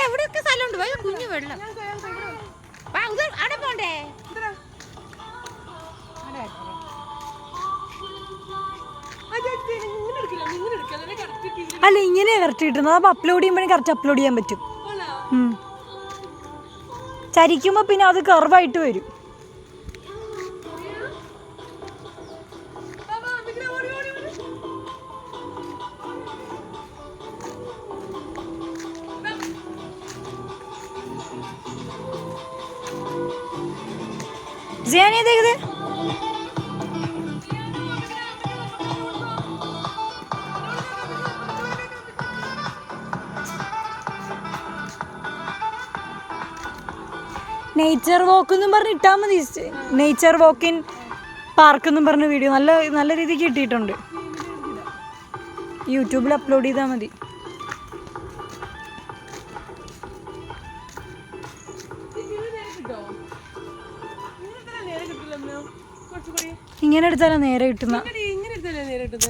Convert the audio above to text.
എവിടെയൊക്കെ സ്ഥലമുണ്ട് കുഞ്ഞു വെള്ളം അവിടെ പോണ്ടേ. അല്ല ഇങ്ങനെയാ കറക്റ്റ് കിട്ടുന്നത്. അപ്പൊ അപ്ലോഡ് ചെയ്യുമ്പോഴേ കറക്റ്റ് അപ്ലോഡ് ചെയ്യാൻ പറ്റും. ചരിക്കുമ്പോ പിന്നെ അത് കർവായിട്ട് വരും. ജിയാനി देखते നേച്ചർ വാക്ക് എന്നും പറഞ്ഞ് ഇട്ടാൽ മതി. നേച്ചർ വാക്ക് ഇൻ പാർക്ക് എന്നും പറഞ്ഞ വീഡിയോ നല്ല രീതിക്ക് കിട്ടിയിട്ടുണ്ട്. യൂട്യൂബിൽ അപ്ലോഡ് ചെയ്താൽ മതി. ഇങ്ങനെ എടുത്താലോ നേരെ കിട്ടുന്ന.